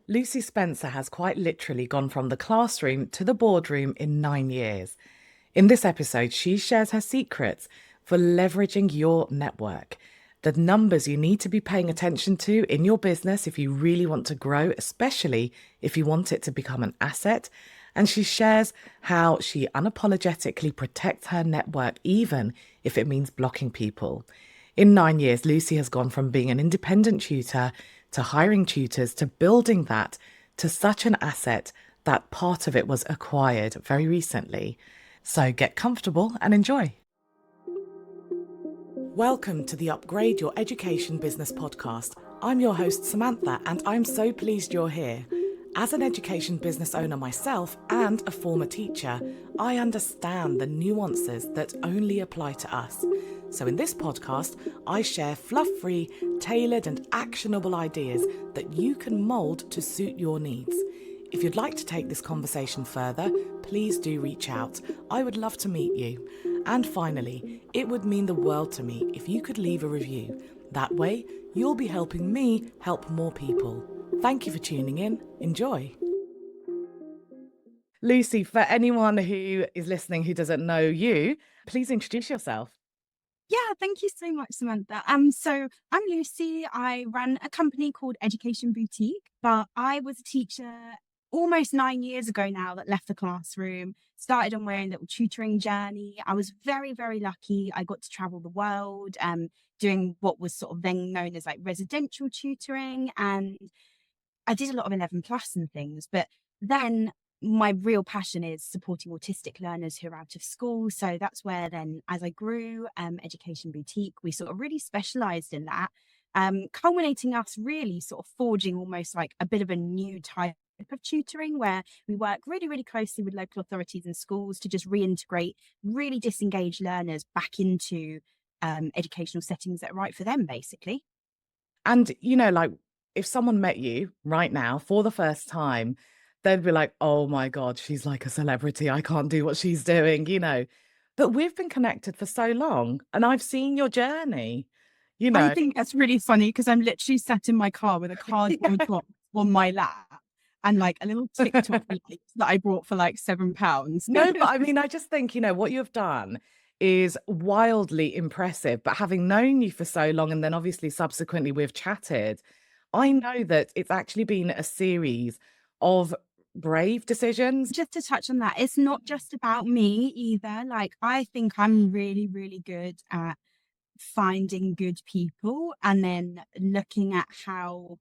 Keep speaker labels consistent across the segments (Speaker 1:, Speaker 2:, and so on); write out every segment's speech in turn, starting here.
Speaker 1: Lucy Spencer has quite literally gone from the classroom to the boardroom in 9 years. In this episode, she shares her secrets for leveraging your network, the numbers you need to be paying attention to in your business if you really want to grow, especially if you want it to become an asset. And she shares how she unapologetically protects her network, even if it means blocking people. In 9 years, Lucy has gone from being an independent tutor to hiring tutors to building that to such an asset that part of it was acquired very recently. So get comfortable and enjoy. Welcome to the Upgrade Your Education Business podcast. I'm your host, Sumantha, and I'm so pleased you're here. As an education business owner myself and a former teacher, I understand the nuances that only apply to us. So in this podcast, I share fluff-free, tailored and actionable ideas that you can mould to suit your needs. If you'd like to take this conversation further, please do reach out. I would love to meet you. And finally, it would mean the world to me if you could leave a review. That way, you'll be helping me help more people. Thank you for tuning in. Enjoy. Lucy, for anyone who is listening who doesn't know you, please introduce yourself.
Speaker 2: Yeah, thank you so much, Samantha. So I'm Lucy. I run a company called Education Boutique, but I was a teacher almost 9 years ago now that left the classroom, started on my own little tutoring journey. I was very, very lucky. I got to travel the world, doing what was sort of then known as like residential tutoring. And I did a lot of 11 plus and things, but then my real passion is supporting autistic learners who are out of school. So that's where then, as I grew, Education Boutique, we sort of really specialised in that, culminating us really sort of forging almost like a bit of a new type of tutoring where we work really, really closely with local authorities and schools to just reintegrate really disengaged learners back into educational settings that are right for them, basically.
Speaker 1: And, like if someone met you right now for the first time, they'd be like, oh my God, she's like a celebrity. I can't do what she's doing. But we've been connected for so long and I've seen your journey, you
Speaker 2: I
Speaker 1: know.
Speaker 2: think that's really funny because I'm literally sat in my car with a cardboard box on my lap and like a little TikTok light that I bought for like £7.
Speaker 1: No, but I mean, I just think, what you've done is wildly impressive. But having known you for so long, and then obviously subsequently we've chatted, I know that it's actually been a series of brave decisions.
Speaker 2: Just to touch on that, it's not just about me either. Like, I think I'm really, really good at finding good people and then looking at how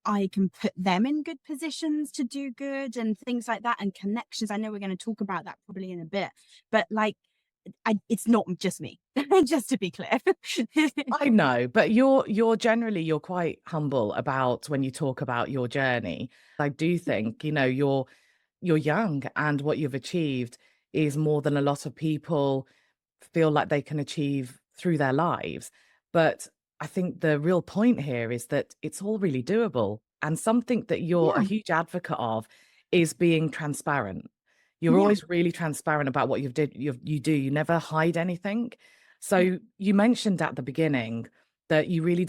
Speaker 2: I can put them in good positions to do good and things like that, and connections. I know we're going to talk about that probably in a bit, but like, it's not just me, just to be clear.
Speaker 1: I know, but you're quite humble about when you talk about your journey. I do think, you're young and what you've achieved is more than a lot of people feel like they can achieve through their lives. But I think the real point here is that it's all really doable. And something that you're a
Speaker 2: Yeah,
Speaker 1: huge advocate of is being transparent. You're
Speaker 2: yeah.
Speaker 1: always really transparent about what you do. You never hide anything. So you mentioned at the beginning that you really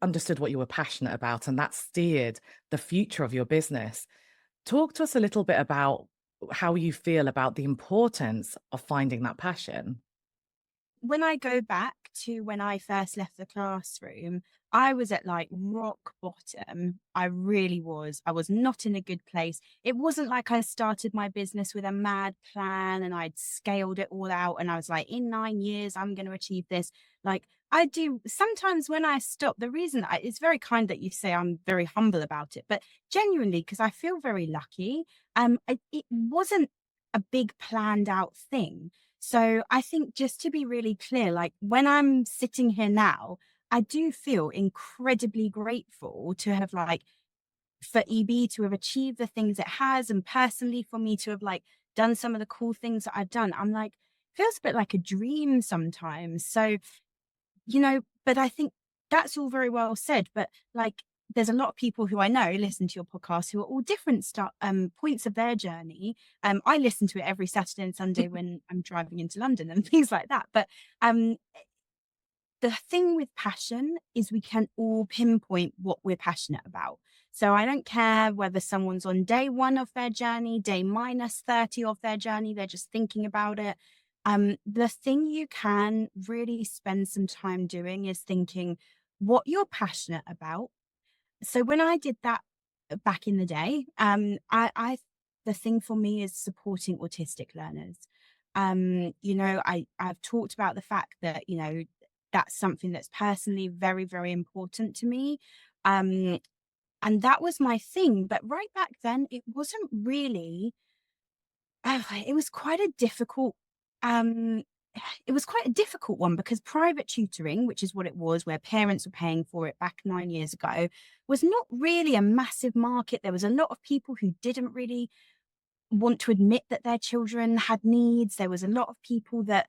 Speaker 1: understood what you were passionate about, and that steered the future of your business. Talk to us a little bit about how you feel about the importance of finding that passion.
Speaker 2: When I go back to when I first left the classroom, I was at like rock bottom. I really was. I was not in a good place. It wasn't like I started my business with a mad plan and I'd scaled it all out and I was like, in 9 years, I'm going to achieve this. Like, I do sometimes when I stop, the reason it's very kind that you say I'm very humble about it, but genuinely, because I feel very lucky, it wasn't a big planned out thing. So I think just to be really clear, like when I'm sitting here now, I do feel incredibly grateful to have like for EB to have achieved the things it has, and personally for me to have like done some of the cool things that I've done. I'm like, feels a bit like a dream sometimes. So, but I think that's all very well said. But like there's a lot of people who I know listen to your podcast who are all different points of their journey. I listen to it every Saturday and Sunday when I'm driving into London and things like that. But the thing with passion is we can all pinpoint what we're passionate about. So I don't care whether someone's on day 1 of their journey, day minus 30 of their journey, they're just thinking about it. The thing you can really spend some time doing is thinking what you're passionate about. So when I did that back in the day, the thing for me is supporting autistic learners. I've talked about the fact that, that's something that's personally very, very important to me. Um, and that was my thing. But right back then, it wasn't really, it was quite a difficult, um, it was quite a difficult one because private tutoring, which is what it was, where parents were paying for it back 9 years ago, was not really a massive market. There was a lot of people who didn't really want to admit that their children had needs. There was a lot of people that,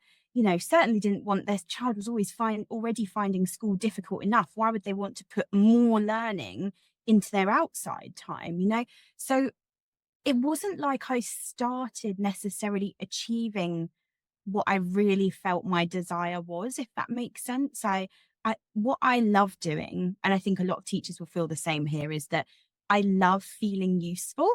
Speaker 2: certainly didn't want their child was already finding school difficult enough. Why would they want to put more learning into their outside time? So it wasn't like I started necessarily achieving what I really felt my desire was, if that makes sense. What I love doing, and I think a lot of teachers will feel the same here, is that I love feeling useful.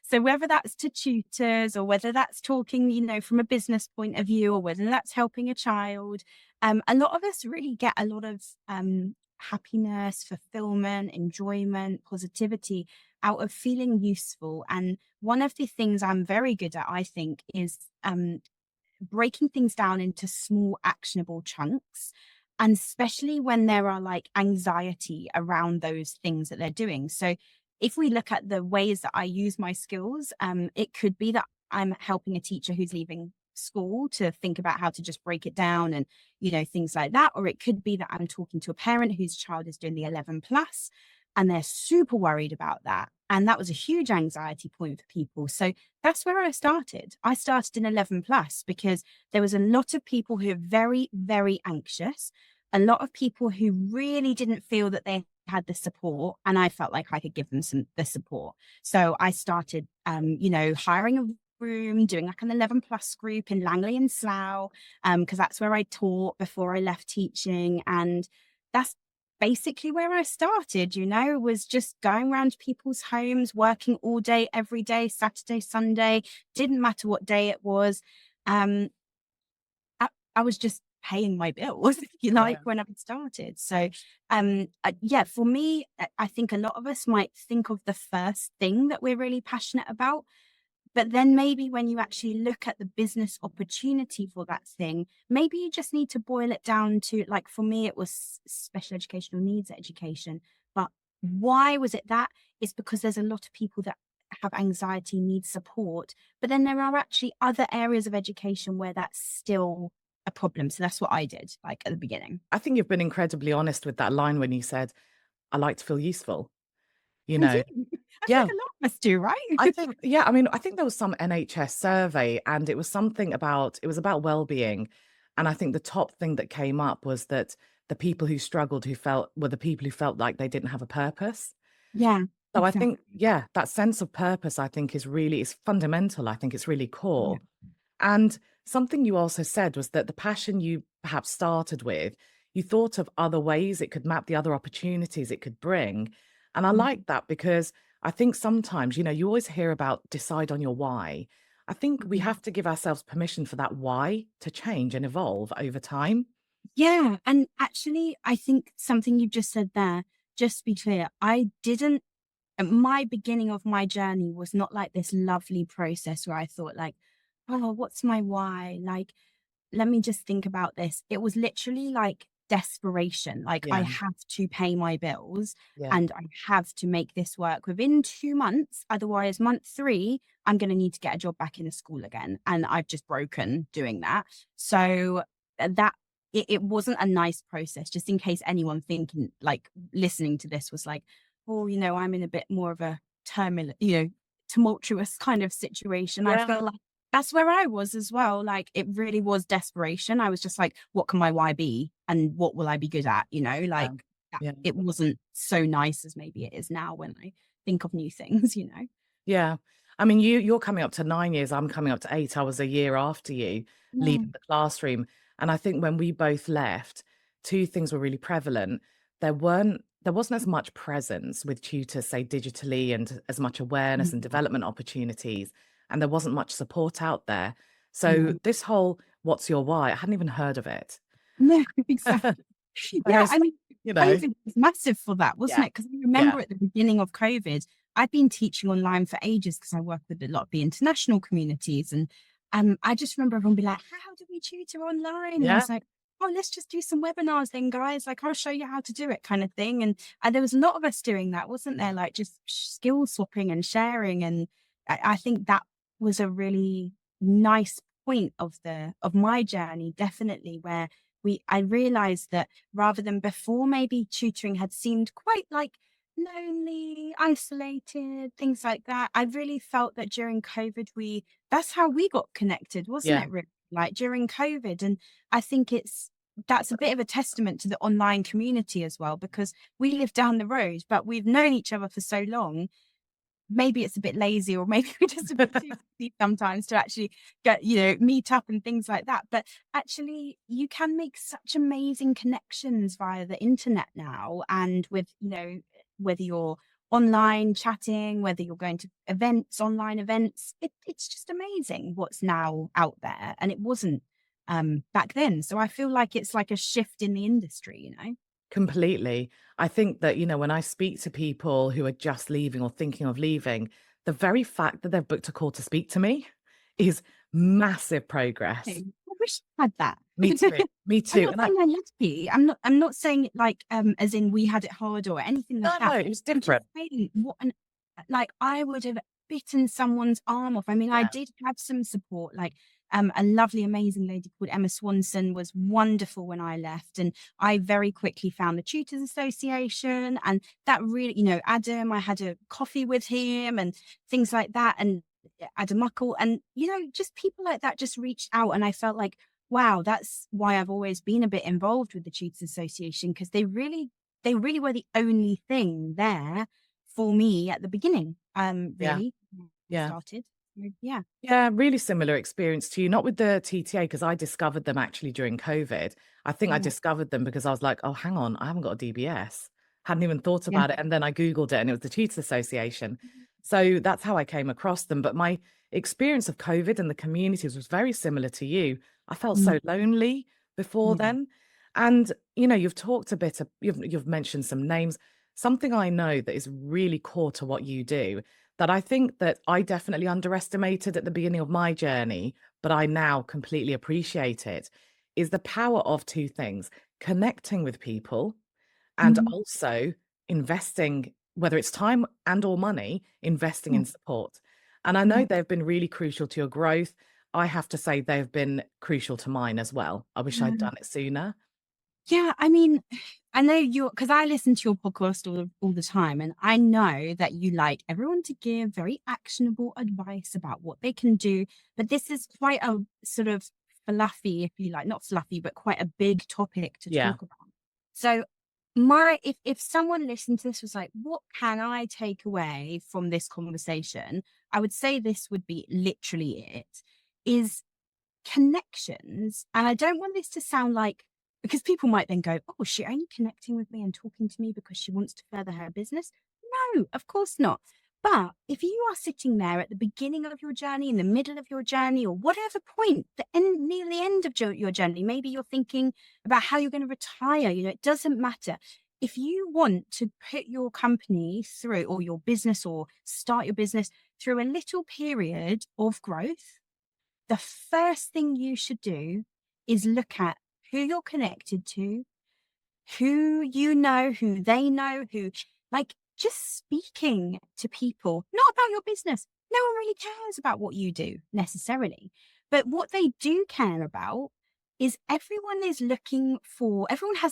Speaker 2: So whether that's to tutors or whether that's talking, from a business point of view, or whether that's helping a child, a lot of us really get a lot of happiness, fulfillment, enjoyment, positivity out of feeling useful. And one of the things I'm very good at, I think, is breaking things down into small actionable chunks, and especially when there are like anxiety around those things that they're doing. So if we look at the ways that I use my skills, it could be that I'm helping a teacher who's leaving school to think about how to just break it down, and things like that. Or it could be that I'm talking to a parent whose child is doing the 11 plus and they're super worried about that, and that was a huge anxiety point for people. So that's where I started. I started in 11 plus because there was a lot of people who are very, very anxious, a lot of people who really didn't feel that they had the support, and I felt like I could give them the support. So I started, hiring a room, doing like an 11 plus group in Langley and Slough, because that's where I taught before I left teaching. And that's basically where I started, was just going around people's homes, working all day, every day, Saturday, Sunday, didn't matter what day it was. Um, I was just paying my bills, if you like,
Speaker 1: Yeah.
Speaker 2: when I started. So, yeah, for me, I think a lot of us might think of the first thing that we're really passionate about. But then maybe when you actually look at the business opportunity for that thing, maybe you just need to boil it down to, like, for me, it was special educational needs education. But why was it that? It's because there's a lot of people that have anxiety, need support. But then there are actually other areas of education where that's still a problem. So that's what I did, like, at the beginning.
Speaker 1: I think you've been incredibly honest with that line when you said, "I like to feel useful," you
Speaker 2: I
Speaker 1: know?
Speaker 2: do. I think
Speaker 1: Yeah,
Speaker 2: a lot of us do, right?
Speaker 1: I think yeah, I mean, I think there was some NHS survey, and it was something about it was about well-being, and I think the top thing that came up was that the people who struggled, who felt were the people who felt like they didn't have a purpose.
Speaker 2: Yeah,
Speaker 1: So I think,
Speaker 2: exactly.
Speaker 1: yeah, that sense of purpose, I think, is fundamental. I think it's really
Speaker 2: Yeah.
Speaker 1: core. And something you also said was that the passion you perhaps started with, you thought of other ways it could map, the other opportunities it could bring. And I like that because I think sometimes, you always hear about decide on your why. I think we
Speaker 2: Mhm.
Speaker 1: have to give ourselves permission for that why to change and evolve over time.
Speaker 2: Yeah, and actually, I think something you just said there, just to be clear, I didn't my beginning of my journey was not like this lovely process where I thought like, "Oh, what's my why?" Like, let me just think about this. It was literally like desperation. Like, I
Speaker 1: Yeah.
Speaker 2: have to pay my bills
Speaker 1: Yeah.
Speaker 2: and I have to make this work within 2 months. Otherwise, month 3, I'm going to need to get a job back in a school again. And I've just broken doing that. So that it wasn't a nice process, just in case anyone thinking, like, listening to this was like, oh, I'm in a bit more of a tumultuous kind of situation. I
Speaker 1: Yeah.
Speaker 2: feel like that's where I was as well. Like, it really was desperation. I was just like, what can my why be? And what will I be good at?
Speaker 1: Yeah.
Speaker 2: Like that,
Speaker 1: Yeah.
Speaker 2: it wasn't so nice as maybe it is now when I think of new things.
Speaker 1: Yeah. I mean, you're coming up to 9 years, I'm coming up to 8. I was a year after you
Speaker 2: Yeah.
Speaker 1: leaving the classroom. And I think when we both left, 2 things were really prevalent. There weren't there wasn't as much presence with tutors, say digitally, and as much awareness and development opportunities, and there wasn't much support out there. So
Speaker 2: No,
Speaker 1: this whole "What's your why?" I hadn't even heard of it.
Speaker 2: no, exactly. Yeah,
Speaker 1: Whereas,
Speaker 2: I mean,
Speaker 1: you know,
Speaker 2: COVID was massive for that, wasn't
Speaker 1: yeah,
Speaker 2: it? Because I
Speaker 1: yeah,
Speaker 2: remember at the beginning of COVID, I'd been teaching online for ages because I work with a lot of the international communities. And I just remember everyone be like, how do we tutor online? And I
Speaker 1: yeah,
Speaker 2: was like, oh, let's just do some webinars then, guys. Like, I'll show you how to do it kind of thing. And there was a lot of us doing that, wasn't there? Like just skill swapping and sharing. And I think that was a really nice point of my journey, definitely, where I realized that rather than before, maybe tutoring had seemed quite like lonely, isolated, things like that. I really felt that during COVID, that's how we got connected, wasn't
Speaker 1: yeah.
Speaker 2: it? Really? Like during COVID. And I think that's a bit of a testament to the online community as well, because we live down the road, but we've known each other for so long. Maybe it's a bit lazy, or maybe we're just a bit too busy sometimes to actually get, meet up and things like that. But actually, you can make such amazing connections via the internet now. And with, whether you're online chatting, whether you're going to events, online events, it's just amazing what's now out there. And it wasn't back then. So I feel like it's like a shift in the industry.
Speaker 1: Completely. I think that, when I speak to people who are just leaving or thinking of leaving, the very fact that they've booked a call to speak to me is massive progress.
Speaker 2: I wish I had that.
Speaker 1: Me too. Me
Speaker 2: I'm
Speaker 1: too.
Speaker 2: not
Speaker 1: And
Speaker 2: saying I'm lucky. I'm not saying it like as in we had it hard or anything like
Speaker 1: no,
Speaker 2: that.
Speaker 1: it was
Speaker 2: I'm just
Speaker 1: different.
Speaker 2: saying like I would have bitten someone's arm off. I mean, I
Speaker 1: Yeah.
Speaker 2: did have some support, like a lovely, amazing lady called Emma Swanson was wonderful when I left. And I very quickly found the Tutors Association, and that really, Adam, I had a coffee with him and things like that. And Adam Muckle, and just people like that just reached out, and I felt like, wow, that's why I've always been a bit involved with the Tutors Association, because they really were the only thing there for me at the beginning.
Speaker 1: Yeah.
Speaker 2: Really, when I
Speaker 1: Yeah.
Speaker 2: started. Yeah.
Speaker 1: Yeah, really similar experience to you, not with the TTA, because I discovered them actually during COVID. I think I
Speaker 2: Yeah.
Speaker 1: discovered them because I was like, oh, hang on, I haven't got a DBS. Hadn't even thought
Speaker 2: Yeah.
Speaker 1: about it. And then I Googled it and it was the Tutors Association. So that's how I came across them. But my experience of COVID and the communities was very similar to you. I felt
Speaker 2: Mm,
Speaker 1: so lonely before
Speaker 2: yeah.
Speaker 1: then. And, you've talked a bit, you've mentioned some names. Something I know that is really core to what you do that I think that I definitely underestimated at the beginning of my journey, but I now completely appreciate it, is the power of two things: connecting with people and
Speaker 2: Mhm.
Speaker 1: also investing, whether it's time and or money, investing
Speaker 2: Yeah.
Speaker 1: in support. And I know
Speaker 2: Yeah.
Speaker 1: they've been really crucial to your growth. I have to say they've been crucial to mine as well. I wish I'd
Speaker 2: Yeah.
Speaker 1: done it sooner.
Speaker 2: Yeah, I mean, I know because I listen to your podcast all the time, and I know that you like everyone to give very actionable advice about what they can do. But this is quite a sort of fluffy, if you like, not fluffy, but quite a big topic to
Speaker 1: Yeah.
Speaker 2: talk about. So if someone listened to this was like, what can I take away from this conversation? I would say this would be literally it, is connections. And I don't want this to sound like, because people might then go, oh, is she only connecting with me and talking to me because she wants to further her business? No, of course not. But if you are sitting there at the beginning of your journey, in the middle of your journey, or whatever point, near the end of your journey, maybe you're thinking about how you're going to retire, it doesn't matter. If you want to put your company through, or your business, or start your business through a little period of growth, the first thing you should do is look at who you're connected to, who who they know, like just speaking to people, not about your business. No one really cares about what you do necessarily. But what they do care about is everyone has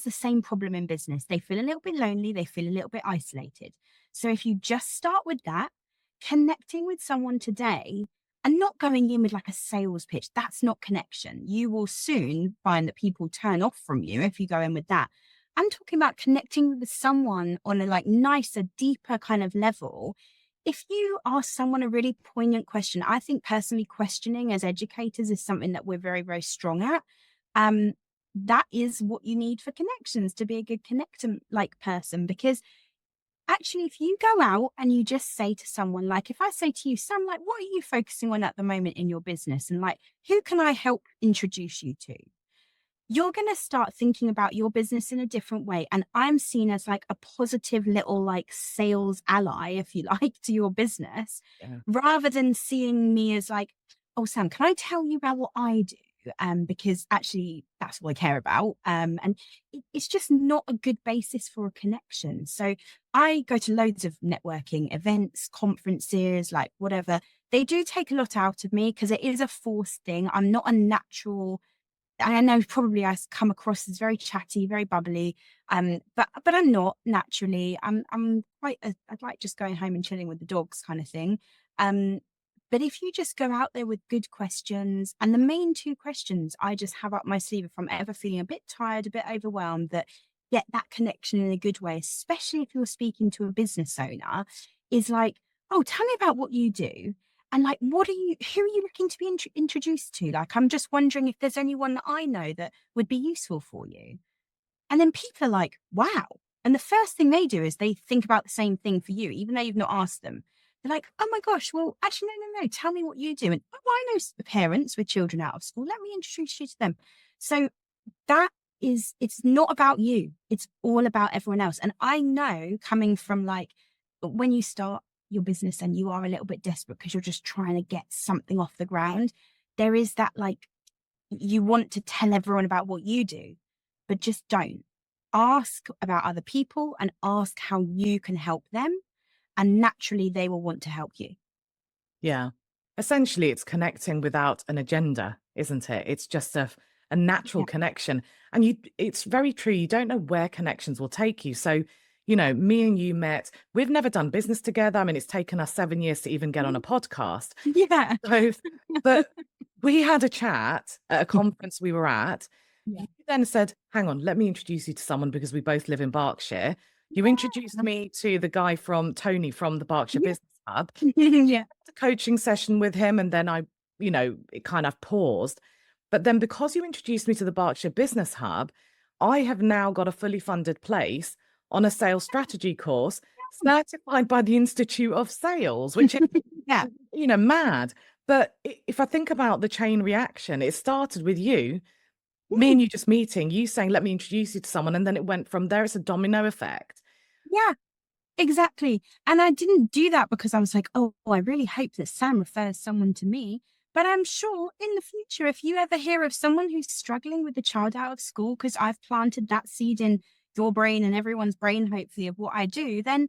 Speaker 2: the same problem in business. They feel a little bit lonely, they feel a little bit isolated. So if you just start with that, connecting with someone today and not going in with like a sales pitch, that's not connection. You will soon find that people turn off from you if you go in with that. I'm talking about connecting with someone on a like nicer, deeper kind of level. If you ask someone a really poignant question, I think personally questioning as educators is something that we're very, very strong at. Um, that is what you need for connections to be a good connector like person. Because actually, if you go out and you just say to someone, like if I say to you, Sam, like, what are you focusing on at the moment in your business? And like, who can I help introduce you to? You're going to start thinking about your business in a different way. And I'm seen as like a positive little like sales ally, if you like, to your business,
Speaker 1: Yeah.
Speaker 2: rather than seeing me as like, oh, Sam, can I tell you about what I do? Because actually that's what I care about. And it's just not a good basis for a connection. So I go to loads of networking events, conferences, like whatever. They do take a lot out of me because it is a forced thing. I'm not a natural. I know probably I come across as very chatty, very bubbly, but I'm not naturally. I'm quite. I'd like just going home and chilling with the dogs kind of thing. Um, but if you just go out there with good questions, and the main two questions I just have up my sleeve if I'm ever feeling a bit tired, a bit overwhelmed, that get that connection in a good way, especially if you're speaking to a business owner, is like, oh, tell me about what you do. And like, who are you looking to be introduced to? Like, I'm just wondering if there's anyone that I know that would be useful for you. And then people are like, wow. And the first thing they do is they think about the same thing for you, even though you've not asked them. They're like, oh my gosh, well, actually, no. Tell me what you do. And oh, I know parents with children out of school. Let me introduce you to them. So that it's not about you. It's all about everyone else. And I know coming from like when you start your business and you are a little bit desperate because you're just trying to get something off the ground, there is that like you want to tell everyone about what you do, but just don't. Ask about other people and ask how you can help them. And naturally, they will want to help you.
Speaker 1: Yeah. Essentially, it's connecting without an agenda, isn't it? It's just a natural
Speaker 2: Yeah.
Speaker 1: connection. And it's very true. You don't know where connections will take you. So, me and you met, we've never done business together. I mean, it's taken us 7 years to even get on a podcast.
Speaker 2: Yeah.
Speaker 1: So, but we had a chat at a conference we were at.
Speaker 2: Yeah.
Speaker 1: You then said, hang on, let me introduce you to someone because we both live in Berkshire. You introduced me to the guy Tony from the Berkshire
Speaker 2: Yeah.
Speaker 1: Business Hub.
Speaker 2: Yeah.
Speaker 1: A coaching session with him, and then it kind of paused. But then because you introduced me to the Berkshire Business Hub, I have now got a fully funded place on a sales strategy course certified by the Institute of Sales, which is,
Speaker 2: Yeah.
Speaker 1: mad. But if I think about the chain reaction, it started with you, me
Speaker 2: Mm.
Speaker 1: and you just meeting, you saying, let me introduce you to someone. And then it went from there. It's a domino effect.
Speaker 2: Yeah. Exactly. And I didn't do that because I was like, oh, I really hope that Sam refers someone to me. But I'm sure in the future, if you ever hear of someone who's struggling with a child out of school, because I've planted that seed in your brain and everyone's brain, hopefully, of what I do, then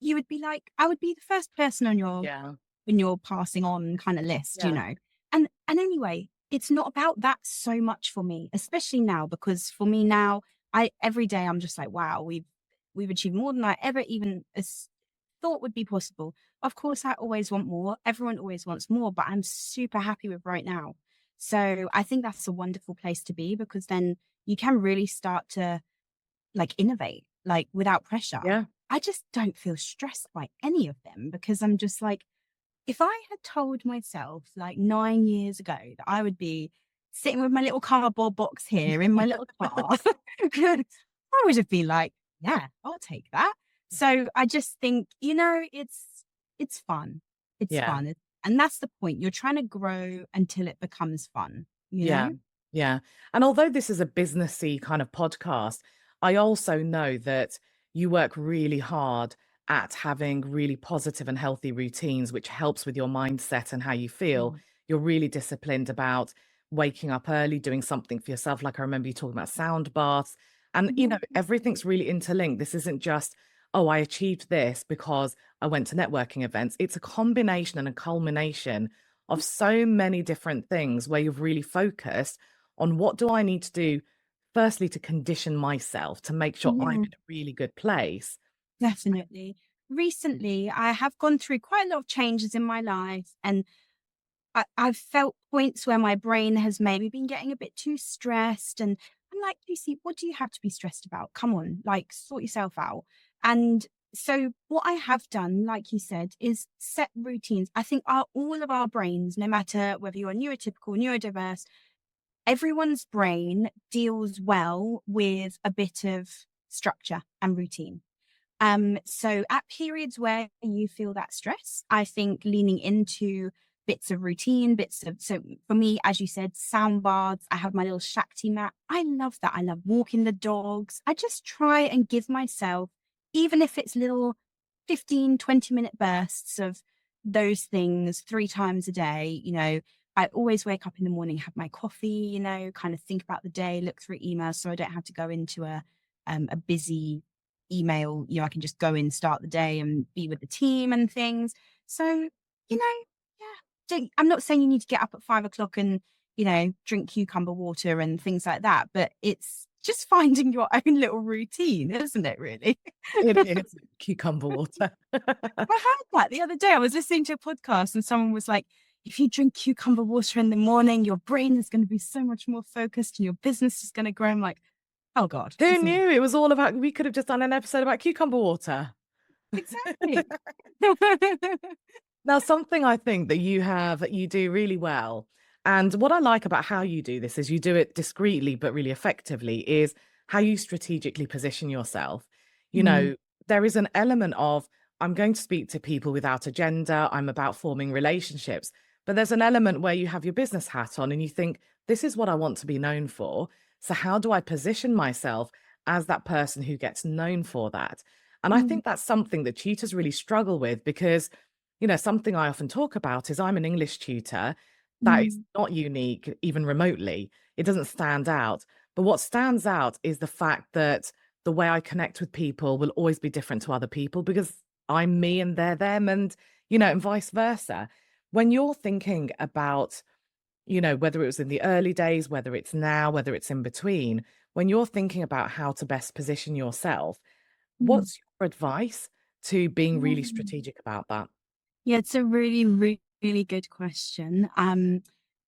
Speaker 2: you would be like, I would be the first person on
Speaker 1: Yeah.
Speaker 2: your passing on kind of list,
Speaker 1: Yeah.
Speaker 2: And anyway, it's not about that so much for me, especially now, because for me now, every day I'm just like, wow, we've achieved more than I ever even thought would be possible. Of course, I always want more. Everyone always wants more, but I'm super happy with right now. So I think that's a wonderful place to be because then you can really start to like innovate, like without pressure.
Speaker 1: Yeah.
Speaker 2: I just don't feel stressed by any of them because I'm just like, if I had told myself like 9 years ago that I would be sitting with my little cardboard box here in my little car, I would have been like, yeah, I'll take that. So I just think, it's fun. It's
Speaker 1: Yeah.
Speaker 2: fun. And that's the point. You're trying to grow until it becomes fun, you
Speaker 1: Yeah.
Speaker 2: know?
Speaker 1: Yeah. And although this is a businessy kind of podcast, I also know that you work really hard at having really positive and healthy routines, which helps with your mindset and how you feel.
Speaker 2: Mm.
Speaker 1: You're really disciplined about waking up early, doing something for yourself. Like I remember you talking about sound baths and,
Speaker 2: Yeah.
Speaker 1: everything's really interlinked. This isn't just, oh, I achieved this because I went to networking events. It's a combination and a culmination of so many different things where you've really focused on what do I need to do, firstly, to condition myself to make sure I'm
Speaker 2: Yeah.
Speaker 1: in a really good place.
Speaker 2: Definitely. Recently, I have gone through quite a lot of changes in my life, and I've felt points where my brain has maybe been getting a bit too stressed. And I'm like, Lucy, what do you have to be stressed about? Come on, like, sort yourself out. And so, what I have done, like you said, is set routines. I think all of our brains, no matter whether you're neurotypical, neurodiverse, everyone's brain deals well with a bit of structure and routine. So at periods where you feel that stress, I think leaning into bits of routine, so for me, as you said, sound baths, I have my little Shakti mat. I love that. I love walking the dogs. I just try and give myself, even if it's little 15, 20-minute bursts of those things 3 times a day, I always wake up in the morning, have my coffee, kind of think about the day, look through emails so I don't have to go into a busy email. I can just go in, start the day and be with the team and things. So, yeah, I'm not saying you need to get up at 5 o'clock and, drink cucumber water and things like that, but it's just finding your own little routine, isn't it, really?
Speaker 1: It is cucumber water.
Speaker 2: I heard that the other day. I was listening to a podcast and someone was like, if you drink cucumber water in the morning, your brain is going to be so much more focused and your business is going to grow. I'm like, oh God.
Speaker 1: Who knew it was all about, we could have just done an episode about cucumber water.
Speaker 2: Exactly.
Speaker 1: Now, something I think that you do really well, and what I like about how you do this is you do it discreetly but really effectively, is how you strategically position yourself. You
Speaker 2: Mm,
Speaker 1: know, there is an element of, I'm going to speak to people without agenda, I'm about forming relationships, but there's an element where you have your business hat on and you think, this is what I want to be known for. So how do I position myself as that person who gets known for that? And I
Speaker 2: mm,
Speaker 1: think that's something that tutors really struggle with because something I often talk about is I'm an English tutor. That is
Speaker 2: mm,
Speaker 1: not unique, even remotely. It doesn't stand out. But what stands out is the fact that the way I connect with people will always be different to other people because I'm me and they're them, and vice versa. When you're thinking about, whether it was in the early days, whether it's now, whether it's in between, when you're thinking about how to best position yourself,
Speaker 2: mm.
Speaker 1: what's your advice to being really
Speaker 2: Mm.
Speaker 1: strategic about that?
Speaker 2: Yeah, it's a really, really good question.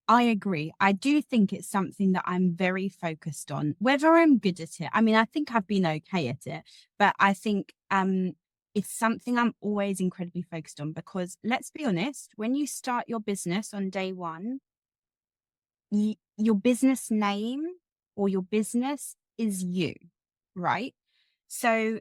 Speaker 2: I agree. I do think it's something that I'm very focused on. Whether I'm good at it, I mean, I think I've been okay at it, but I think it's something I'm always incredibly focused on because let's be honest, when you start your business on day one, your business name or your business is you, right? So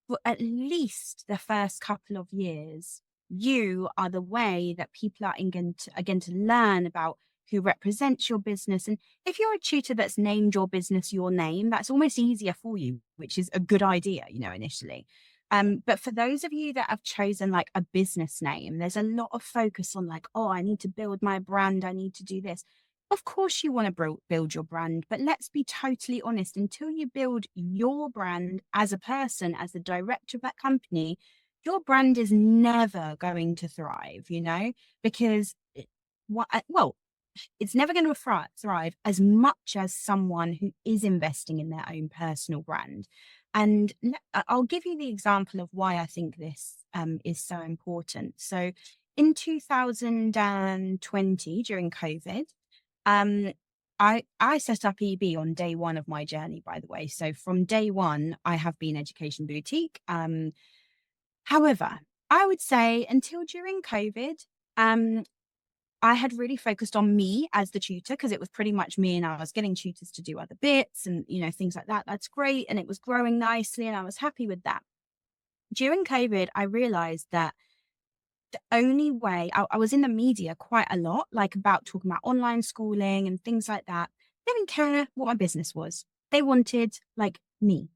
Speaker 2: for at least the first couple of years, you are the way that people are going to learn about who represents your business. And if you're a tutor that's named your business your name, that's almost easier for you, which is a good idea, initially. But for those of you that have chosen like a business name, there's a lot of focus on like, oh, I need to build my brand. I need to do this. Of course, you want to build your brand, but let's be totally honest. Until you build your brand as a person, as the director of that company, your brand is never going to thrive, because well, it's never going to thrive as much as someone who is investing in their own personal brand. And I'll give you the example of why I think this is so important. So in 2020, during COVID, um, I set up EB on day one of my journey, by the way. So from day one, I have been Education Boutique. However, I would say until during COVID, I had really focused on me as the tutor because it was pretty much me and I was getting tutors to do other bits and, things like that. That's great. And it was growing nicely and I was happy with that. During COVID, I realized that the only way I was in the media quite a lot, like about talking about online schooling and things like that. They didn't care what my business was. They wanted like me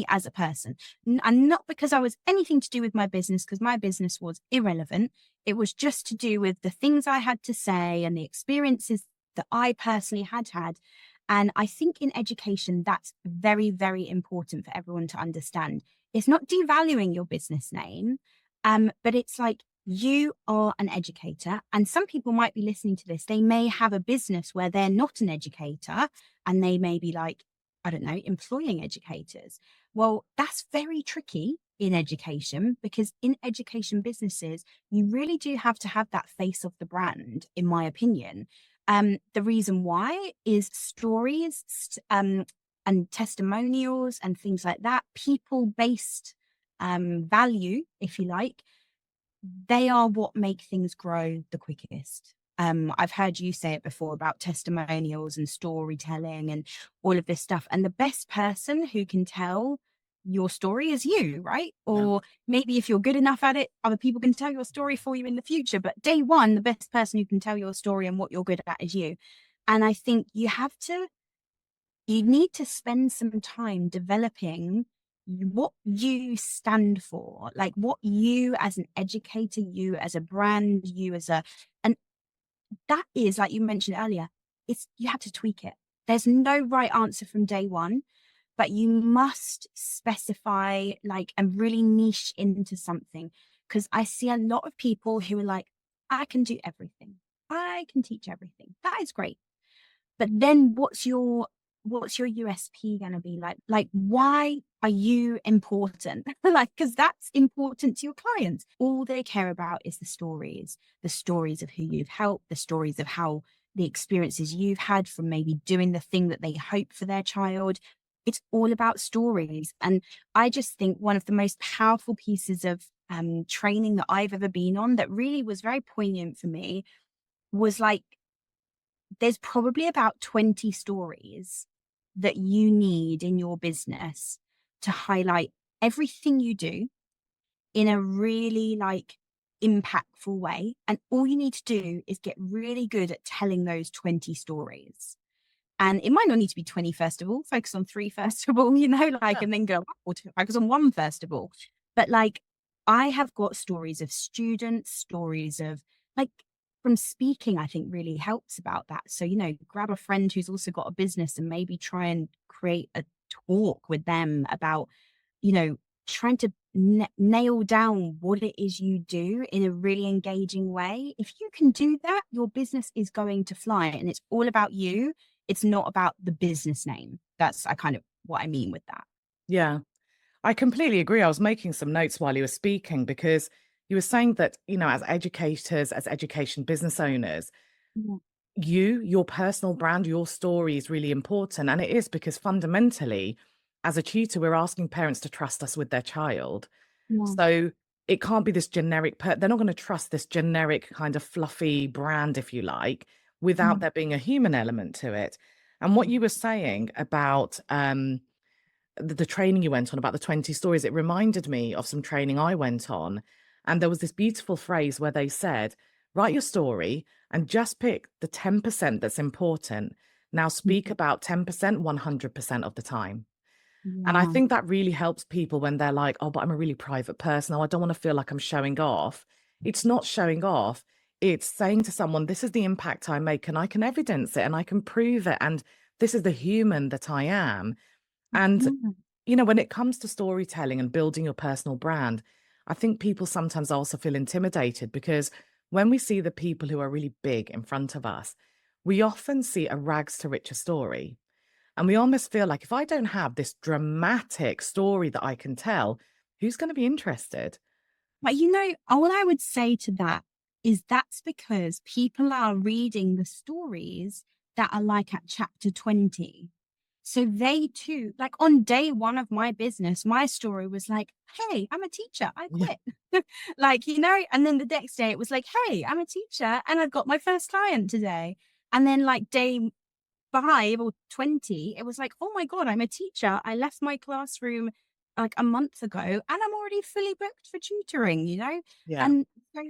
Speaker 2: as a person. And not because I was anything to do with my business, because my business was irrelevant. It was just to do with the things I had to say and the experiences that I personally had had. And I think in education, that's very, very important for everyone to understand. It's not devaluing your business name, but it's like you are an educator, and some people might be listening to this. They may have a business where they're not an educator and they may be like, I don't know, employing educators. Well, that's very tricky in education because in education businesses, you really do have to have that face of the brand, in my opinion. The reason why is stories and testimonials and things like that, people based value, if you like, they are what make things grow the quickest. I've heard you say it before about testimonials and storytelling and all of this stuff. And the best person who can tell your story is you, right?
Speaker 1: Yeah.
Speaker 2: Or maybe if you're good enough at it, other people can tell your story for you in the future. But day one, the best person who can tell your story and what you're good at is you. And I think you need to spend some time developing what you stand for, like what you as an educator, you as a brand, you as and that is, like you mentioned earlier, you have to tweak it. There's no right answer from day one, but you must specify and really niche into something. Because I see a lot of people who are like, I can do everything. I can teach everything. That is great. But then what's your USP going to be? Like, why are you important? Because that's important to your clients. All they care about is the stories of who you've helped, the stories of how the experiences you've had from maybe doing the thing that they hope for their child. It's all about stories. And I just think one of the most powerful pieces of training that I've ever been on that really was very poignant for me was there's probably about 20 stories that you need in your business to highlight everything you do in a really impactful way. And all you need to do is get really good at telling those 20 stories. And it might not need to be 20 first of all, focus on 3 first of all, and then go or to focus on 1 first of all. But I have got stories of students, stories of from speaking, I think really helps about that. So, grab a friend who's also got a business and maybe try and create a talk with them about, trying to nail down what it is you do in a really engaging way. If you can do that, your business is going to fly, and it's all about you. It's not about the business name. That's what I mean with that.
Speaker 1: Yeah, I completely agree. I was making some notes while you were speaking because you were saying that, as educators, as education business owners,
Speaker 2: Yeah.
Speaker 1: your personal brand, your story is really important. And it is because fundamentally, as a tutor, we're asking parents to trust us with their child.
Speaker 2: Yeah.
Speaker 1: So it can't be this generic, they're not going to trust this generic kind of fluffy brand, if you like, without there being a human element to it. And what you were saying about the training you went on about the 20 stories, it reminded me of some training I went on. And there was this beautiful phrase where they said, write your story and just pick the 10% that's important. Now speak about 10%, 100% of the time. And I
Speaker 2: Yeah.
Speaker 1: think that really helps people when they're like, oh, but I'm a really private person. Oh, I don't want to feel like I'm showing off. It's not showing off. It's saying to someone, this is the impact I make and I can evidence it and I can prove it. And this is the human that I am. And,
Speaker 2: Yeah.
Speaker 1: when it comes to storytelling and building your personal brand, I think people sometimes also feel intimidated because when we see the people who are really big in front of us, we often see a rags to riches story. And we almost feel like if I don't have this dramatic story that I can tell, who's going to be interested?
Speaker 2: But all I would say to that is that's because people are reading the stories that are at chapter 20. So they too, on day one of my business, my story was hey, I'm a teacher, I
Speaker 1: Yeah.
Speaker 2: quit. And then the next day it was hey, I'm a teacher and I've got my first client today. And then day 5 or 20, it was oh my God, I'm a teacher. I left my classroom a month ago and I'm already fully booked for tutoring.
Speaker 1: Yeah.
Speaker 2: And so,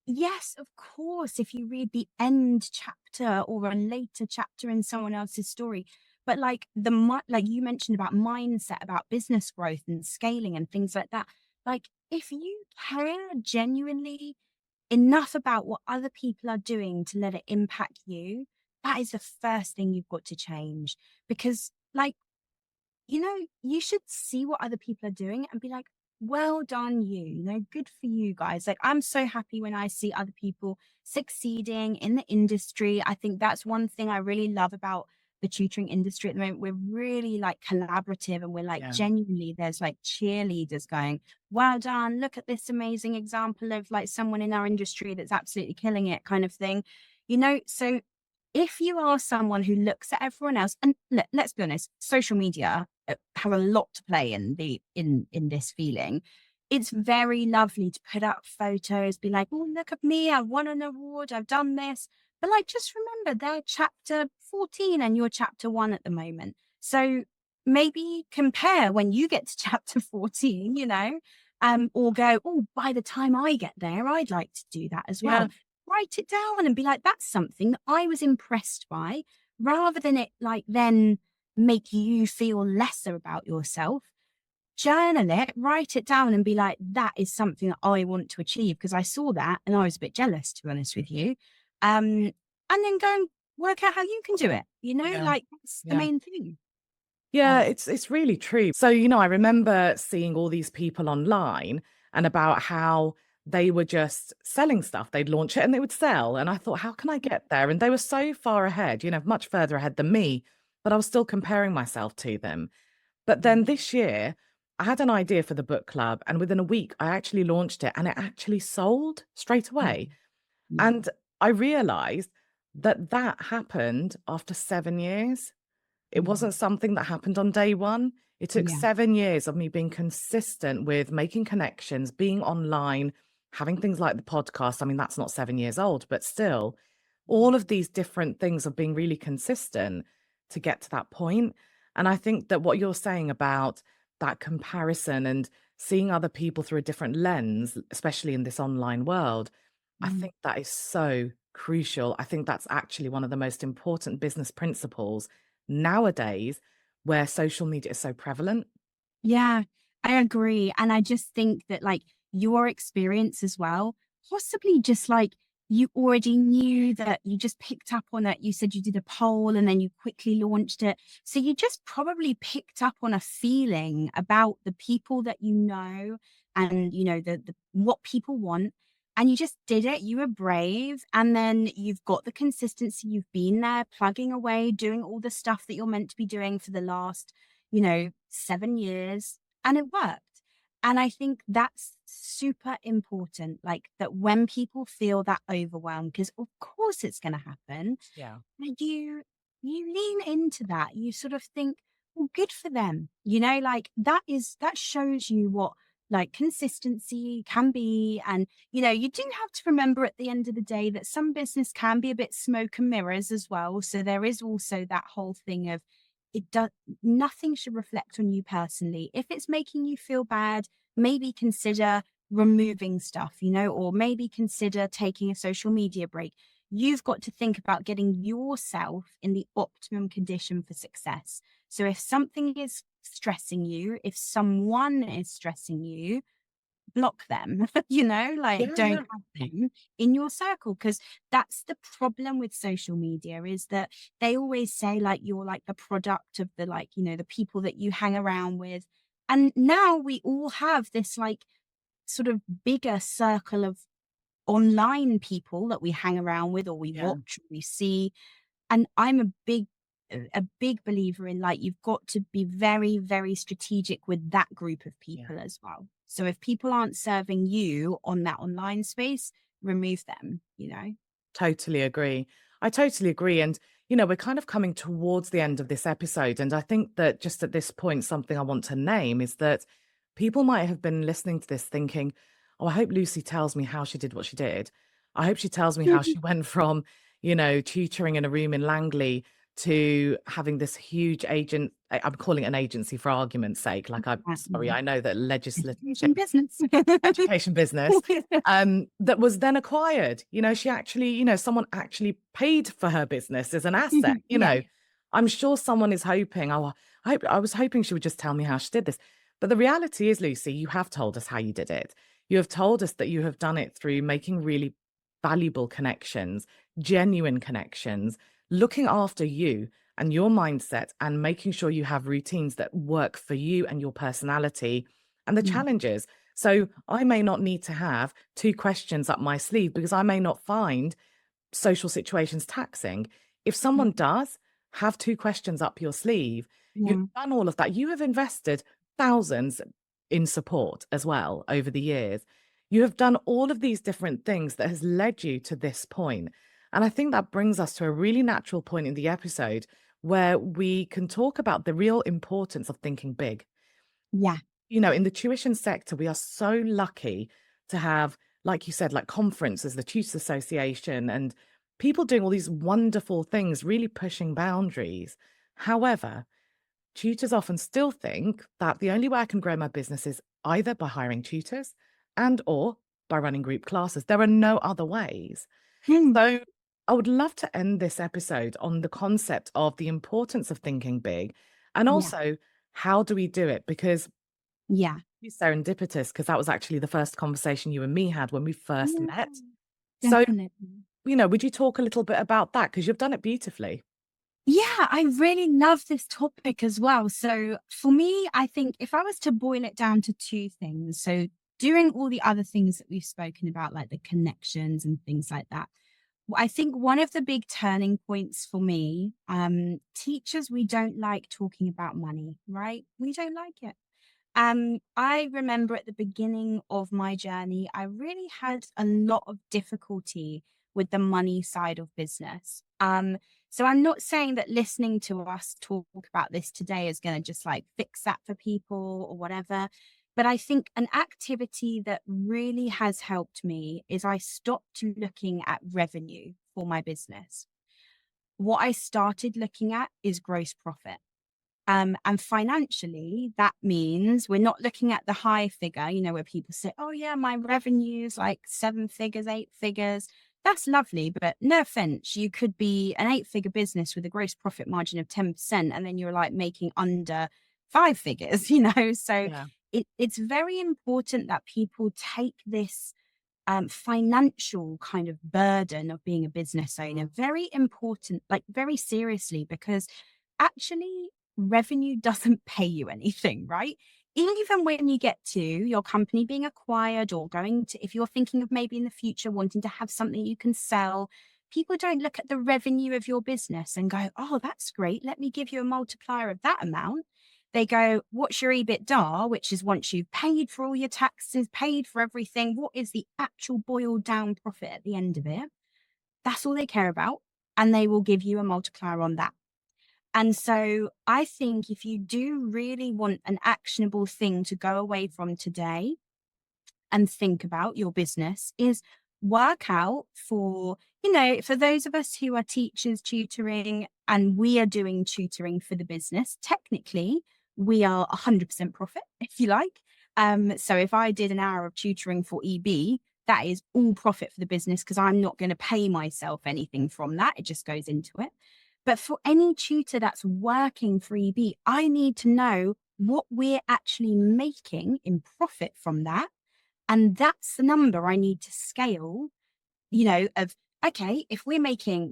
Speaker 2: yes, of course, if you read the end chapter or a later chapter in someone else's story, but like you mentioned about mindset, about business growth and scaling and things like that, if you care genuinely enough about what other people are doing to let it impact you, that is the first thing you've got to change. Because, you should see what other people are doing and be well done, good for you guys. I'm so happy when I see other people succeeding in the industry. I think that's one thing I really love about the tutoring industry at the moment. We're really collaborative and we're
Speaker 1: Yeah.
Speaker 2: genuinely, there's cheerleaders going, well done, look at this amazing example of someone in our industry that's absolutely killing it, kind of thing. So if you are someone who looks at everyone else, and let's be honest, social media have a lot to play in this feeling. It's very lovely to put up photos, be oh, look at me, I won an award, I've done this. But like, just remember they're chapter 14 and you're chapter 1 at the moment. So maybe compare when you get to chapter 14, or go, oh, by the time I get there, I'd like to do that as well.
Speaker 1: Yeah.
Speaker 2: Write it down and be like, that's something that I was impressed by, rather than it like then make you feel lesser about yourself. Journal it, write it down and be like, that is something that I want to achieve because I saw that and I was a bit jealous, to be honest with you. And then go and work out how you can do it,
Speaker 1: Yeah.
Speaker 2: like that's the
Speaker 1: Yeah.
Speaker 2: main thing.
Speaker 1: Yeah, it's really true. So, I remember seeing all these people online and about how they were just selling stuff. They'd launch it and they would sell. And I thought, how can I get there? And they were so far ahead, much further ahead than me, but I was still comparing myself to them. But then this year, I had an idea for the book club, and within a week, I actually launched it and it actually sold straight
Speaker 2: Yeah.
Speaker 1: away.
Speaker 2: Yeah.
Speaker 1: And I realized that that happened after 7 years. It
Speaker 2: Yeah.
Speaker 1: wasn't something that happened on day one. It took
Speaker 2: Yeah.
Speaker 1: 7 years of me being consistent with making connections, being online, having things like the podcast. I mean, that's not 7 years old, but still, all of these different things of being really consistent to get to that point. And I think that what you're saying about that comparison and seeing other people through a different lens, especially in this online world, I
Speaker 2: Mm.
Speaker 1: think that is so crucial. I think that's actually one of the most important business principles nowadays where social media is so prevalent.
Speaker 2: Yeah, I agree. And I just think that like your experience as well, possibly just like you already knew that you just picked up on it. You said you did a poll and then you quickly launched it. So you just probably picked up on a feeling about the people that you know and the what people want. And you just did it. You were brave. And then you've got the consistency. You've been there plugging away, doing all the stuff that you're meant to be doing for the last 7 years, and it worked. And I think that's super important, like that when people feel that overwhelmed, because of course it's going to happen,
Speaker 1: Yeah.
Speaker 2: and you lean into that. You sort of think, well, good for them. Like that shows you what like consistency can be. And you do have to remember at the end of the day that some business can be a bit smoke and mirrors as well. So there is also that whole thing of it does nothing should reflect on you personally. If it's making you feel bad, maybe consider removing stuff, or maybe consider taking a social media break. You've got to think about getting yourself in the optimum condition for success. So if something is stressing you, if someone is stressing you, block them, like
Speaker 1: Yeah,
Speaker 2: don't
Speaker 1: yeah.
Speaker 2: have them in your circle. Because that's the problem with social media, is that they always say like you're like the product of the like, the people that you hang around with. And now we all have this like sort of bigger circle of online people that we hang around with or we
Speaker 1: Yeah.
Speaker 2: watch, we see. And I'm a big believer in like you've got to be very, very strategic with that group of
Speaker 1: Yeah.
Speaker 2: people as well. So if people aren't serving you on that online space, remove them.
Speaker 1: Totally agree. I totally agree. And, we're kind of coming towards the end of this episode. And I think that just at this point, something I want to name is that people might have been listening to this thinking, oh, I hope Lucy tells me how she did what she did. I hope she tells me how she went from, tutoring in a room in Langley to having this huge I'm calling it an agency for argument's sake. Like, I'm sorry, I know that legislative
Speaker 2: Education business.
Speaker 1: education business that was then acquired. She actually, someone actually paid for her business as an asset.
Speaker 2: Yeah.
Speaker 1: I'm sure someone is hoping, oh, I was hoping she would just tell me how she did this. But the reality is, Lucy, you have told us how you did it. You have told us that you have done it through making really valuable connections, genuine connections, looking after you and your mindset and making sure you have routines that work for you and your personality and the
Speaker 2: Yeah.
Speaker 1: challenges. So I may not need to have 2 questions up my sleeve because I may not find social situations taxing. If someone does have 2 questions up your sleeve, you've
Speaker 2: Yeah.
Speaker 1: done all of that. You have invested thousands in support as well over the years. You have done all of these different things that has led you to this point. And I think that brings us to a really natural point in the episode where we can talk about the real importance of thinking big.
Speaker 2: Yeah.
Speaker 1: In the tuition sector, we are so lucky to have, like you said, like conferences, the Tutors Association, and people doing all these wonderful things, really pushing boundaries. However, tutors often still think that the only way I can grow my business is either by hiring tutors and or by running group classes. There are no other ways.
Speaker 2: Hmm.
Speaker 1: So I would love to end this episode on the concept of the importance of thinking big and
Speaker 2: Yeah.
Speaker 1: also how do we do it? Because
Speaker 2: Yeah.
Speaker 1: it's serendipitous, because that was actually the first conversation you and me had when we first
Speaker 2: Yeah.
Speaker 1: met. So,
Speaker 2: Definitely.
Speaker 1: would you talk a little bit about that? Because you've done it beautifully.
Speaker 2: Yeah, I really love this topic as well. So for me, I think if I was to boil it down to two things, so doing all the other things that we've spoken about, like the connections and things like that. I think one of the big turning points for me, teachers, we don't like talking about money, right? We don't like it. I remember at the beginning of my journey, I really had a lot of difficulty with the money side of business. So I'm not saying that listening to us talk about this today is going to just like fix that for people or whatever. But I think an activity that really has helped me is I stopped looking at revenue for my business. What I started looking at is gross profit. And financially, that means we're not looking at the high figure, where people say, oh, yeah, my revenue's like 7 figures, 8 figures. That's lovely. But no offense, you could be an 8-figure business with a gross profit margin of 10%, and then you're like making under 5 figures, So
Speaker 1: Yeah.
Speaker 2: it's very important that people take this financial kind of burden of being a business owner very important, like very seriously, because actually revenue doesn't pay you anything, right? Even when you get to your company being acquired or going to, if you're thinking of maybe in the future wanting to have something you can sell, people don't look at the revenue of your business and go, oh, that's great. Let me give you a multiplier of that amount. They go, what's your EBITDA, which is once you've paid for all your taxes, paid for everything, what is the actual boiled down profit at the end of it? That's all they care about. And they will give you a multiplier on that. And so I think if you do really want an actionable thing to go away from today and think about your business is work out for, for those of us who are teachers tutoring and we are doing tutoring for the business, technically we are 100% profit, if you like. So if I did an hour of tutoring for EB, that is all profit for the business because I'm not going to pay myself anything from that. It just goes into it. But for any tutor that's working for EB, I need to know what we're actually making in profit from that. And that's the number I need to scale, of, okay, if we're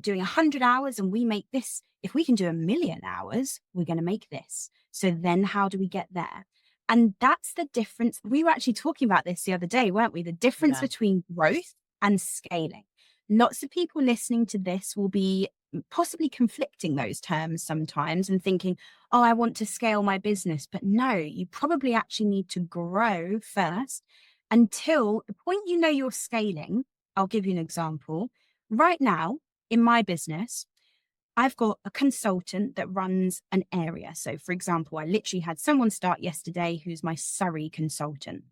Speaker 2: doing 100 hours and we make this, if we can do 1,000,000 hours, we're going to make this. So then how do we get there? And that's the difference. We were actually talking about this the other day, weren't we? The difference
Speaker 1: Yeah.
Speaker 2: between growth and scaling. Lots of people listening to this will be possibly conflicting those terms sometimes and thinking, oh, I want to scale my business. But no, you probably actually need to grow first until the point you're scaling. I'll give you an example. Right now, in my business, I've got a consultant that runs an area. So, for example, I literally had someone start yesterday who's my Surrey consultant.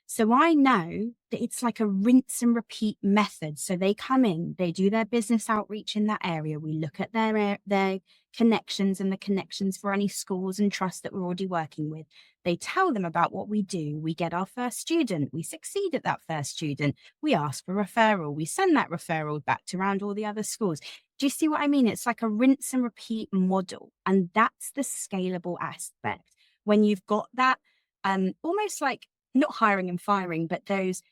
Speaker 2: So I know that it's like a rinse and repeat method. So they come in, they do their business outreach in that area. We look at their connections and the connections for any schools and trusts that we're already working with. They tell them about what we do. We get our first student. We succeed at that first student. We ask for referral. We send that referral back to around all the other schools. Do you see what I mean? It's like a rinse and repeat model. And that's the scalable aspect. When you've got that, almost like not hiring and firing, but those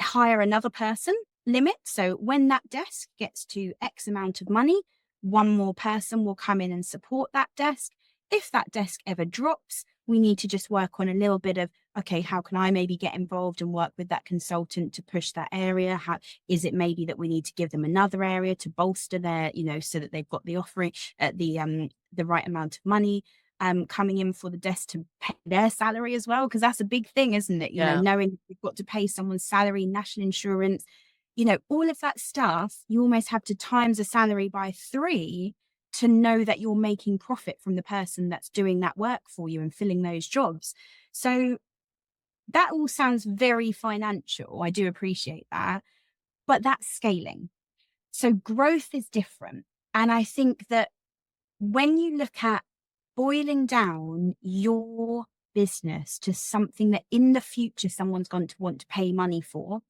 Speaker 2: hire another person limit. So when that desk gets to X amount of money, one more person will come in and support that desk. If that desk ever drops, we need to just work on a little bit of, okay, how can I maybe get involved and work with that consultant to push that area? How is it maybe that we need to give them another area to bolster their, so that they've got the offering at the right amount of money coming in for the desk to pay their salary as well, because that's a big thing, isn't it?
Speaker 1: Yeah.
Speaker 2: Knowing you've got to pay someone's salary, national insurance, all of that stuff, you almost have to times a salary by 3 to know that you're making profit from the person that's doing that work for you and filling those jobs. So that all sounds very financial. I do appreciate that, but that's scaling. So growth is different. And I think that when you look at boiling down your business to something that in the future someone's going to want to pay money for,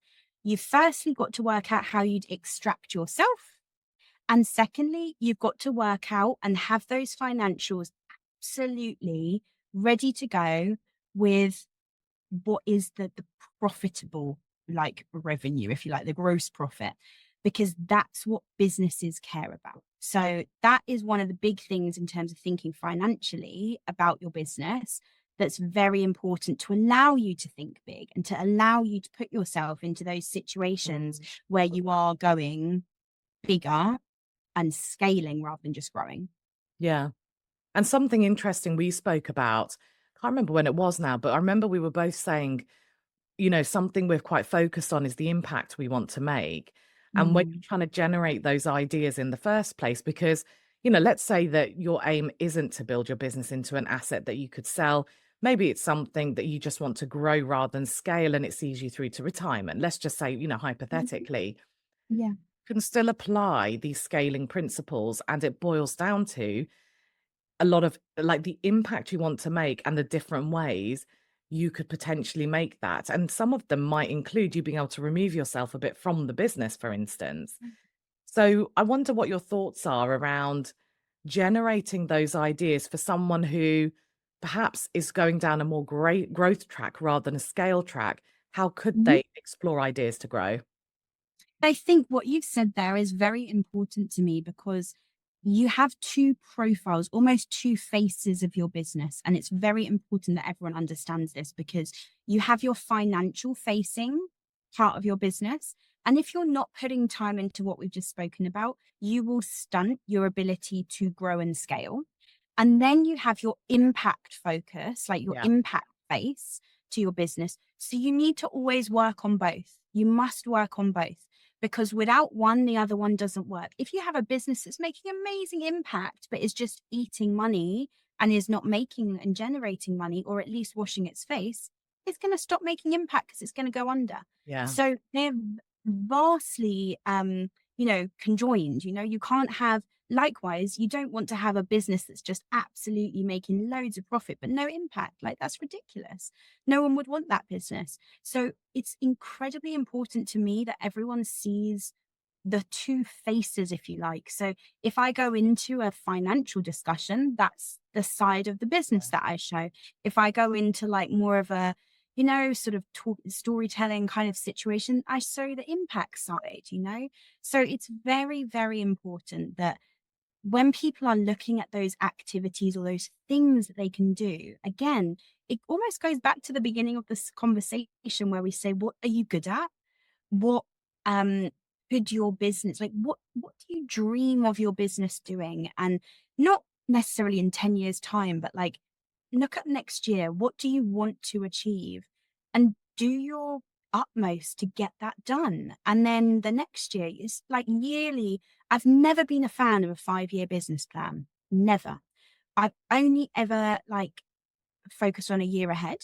Speaker 2: you've firstly got to work out how you'd extract yourself. And secondly, you've got to work out and have those financials absolutely ready to go with what is the profitable like revenue, if you like, the gross profit, because that's what businesses care about. So that is one of the big things in terms of thinking financially about your business that's very important to allow you to think big and to allow you to put yourself into those situations where you are going bigger and scaling rather than just growing.
Speaker 1: Yeah. And something interesting we spoke about, can't remember when it was now, but I remember we were both saying, something we're quite focused on is the impact we want to make. And when you're
Speaker 2: Mm.
Speaker 1: trying to generate those ideas in the first place, because, let's say that your aim isn't to build your business into an asset that you could sell. Maybe it's something that you just want to grow rather than scale and it sees you through to retirement. Let's just say,
Speaker 2: Mhm.
Speaker 1: hypothetically,
Speaker 2: Yeah.
Speaker 1: you can still apply these scaling principles and it boils down to a lot of like the impact you want to make and the different ways you could potentially make that. And some of them might include you being able to remove yourself a bit from the business, for instance. So I wonder what your thoughts are around generating those ideas for someone who perhaps is going down a more great growth track rather than a scale track. How could
Speaker 2: Mhm.
Speaker 1: they explore ideas to grow?
Speaker 2: I think what you've said there is very important to me because you have two profiles, almost two faces of your business. And it's very important that everyone understands this because you have your financial facing part of your business. And if you're not putting time into what we've just spoken about, you will stunt your ability to grow and scale. And then you have your impact focus, like your
Speaker 1: Yeah.
Speaker 2: impact face to your business. So you need to always work on both. You must work on both because without one, the other one doesn't work. If you have a business that's making amazing impact, but is just eating money and is not making and generating money, or at least washing its face, it's going to stop making impact because it's going to go under.
Speaker 1: Yeah.
Speaker 2: So they're vastly, conjoined. You can't have, likewise, you don't want to have a business that's just absolutely making loads of profit, but no impact. Like that's ridiculous. No one would want that business. So it's incredibly important to me that everyone sees the two faces, if you like. So if I go into a financial discussion, that's the side of the business that I show. If I go into like more of a, sort of storytelling kind of situation, I show the impact side. So it's very, very important that when people are looking at those activities or those things that they can do, again, it almost goes back to the beginning of this conversation where we say, what are you good at? What um could your business like what do you dream of your business doing? And not necessarily in 10 years time, but like look at next year. What do you want to achieve? And do your utmost to get that done. And then the next year is like yearly. I've never been a fan of a 5-year business plan. Never. I've only ever like focused on a year ahead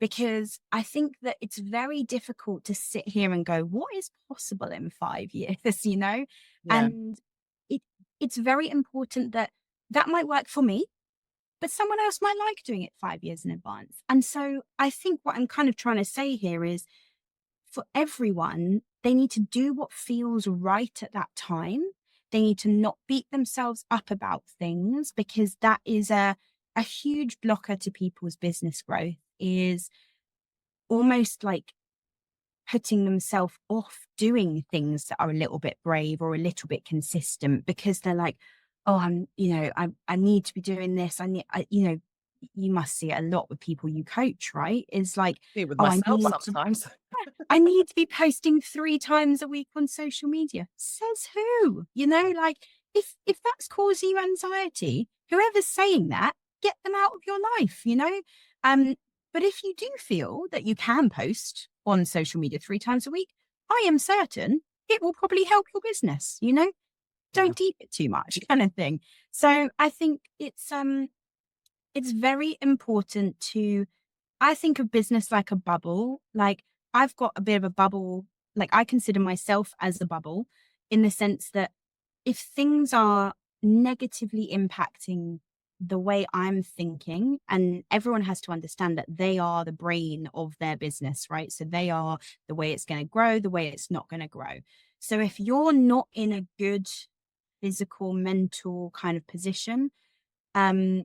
Speaker 2: because I think that it's very difficult to sit here and go, what is possible in 5 years,
Speaker 1: Yeah.
Speaker 2: And it it's very important that that might work for me, but someone else might like doing it 5 years in advance. And so I think what I'm kind of trying to say here is for everyone, they need to do what feels right at that time. They need to not beat themselves up about things because that is a huge blocker to people's business growth is almost like putting themselves off doing things that are a little bit brave or a little bit consistent because they're like, oh, I need to be doing this. You must see it a lot with people you coach, right? Is like,
Speaker 1: See it with
Speaker 2: oh, I
Speaker 1: myself
Speaker 2: need to
Speaker 1: sometimes.
Speaker 2: I need to be posting 3 times a week on social media. Says who? Like if that's causing you anxiety, whoever's saying that, get them out of your life. Um, but if you do feel that you can post on social media 3 times a week, I am certain it will probably help your business.
Speaker 1: Yeah.
Speaker 2: Don't deep it too much, kind of thing. So I think it's very important to I think of business like a bubble. Like I've got a bit of a bubble. Like I consider myself as a bubble in the sense that if things are negatively impacting the way I'm thinking, and everyone has to understand that they are the brain of their business, right? So they are the way it's going to grow, the way it's not going to grow. So if you're not in a good physical, mental kind of position, then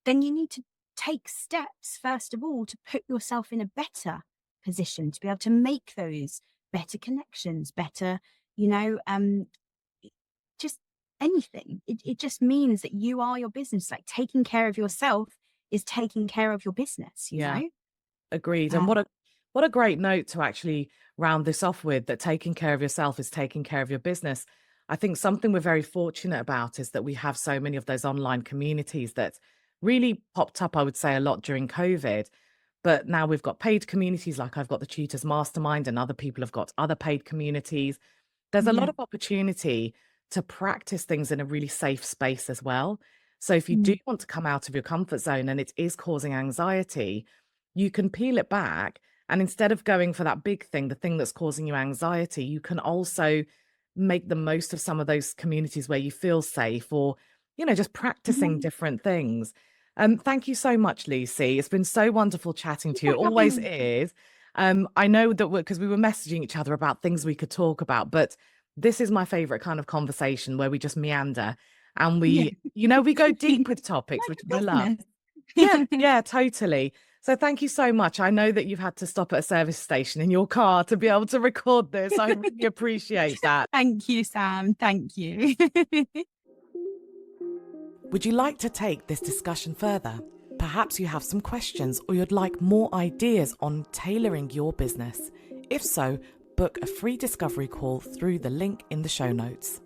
Speaker 2: you need to take steps, first of all, to put yourself in a better position to be able to make those better connections, better, you know, just anything. It just means that you are your business. Like taking care of yourself is taking care of your business, you
Speaker 1: Yeah.
Speaker 2: know?
Speaker 1: Agreed. And
Speaker 2: Uh,
Speaker 1: what a great note to actually round this off with, that taking care of yourself is taking care of your business. I think something we're very fortunate about is that we have so many of those online communities that really popped up, I would say, a lot during COVID. But now we've got paid communities, like I've got the Tutors Mastermind, and other people have got other paid communities. There's a lot
Speaker 2: yeah.
Speaker 1: of opportunity to practice things in a really safe space as well. So if you do
Speaker 2: Mm.
Speaker 1: want to come out of your comfort zone and it is causing anxiety, you can peel it back. And instead of going for that big thing, the thing that's causing you anxiety, you can also make the most of some of those communities where you feel safe, or, just practicing
Speaker 2: Yeah.
Speaker 1: different things. Thank you so much, Lucy. It's been so wonderful chatting to you. It always is. I know that because we were messaging each other about things we could talk about, but this is my favorite kind of conversation where we just meander and
Speaker 2: Yeah.
Speaker 1: we go deep with topics,
Speaker 2: Like
Speaker 1: which
Speaker 2: a
Speaker 1: I love. Yeah,
Speaker 2: business.
Speaker 1: yeah, totally. So thank you so much. I know that you've had to stop at a service station in your car to be able to record this. I really appreciate that.
Speaker 2: Thank you, Sam. Thank you.
Speaker 1: Would you like to take this discussion further? Perhaps you have some questions or you'd like more ideas on tailoring your business. If so, book a free discovery call through the link in the show notes.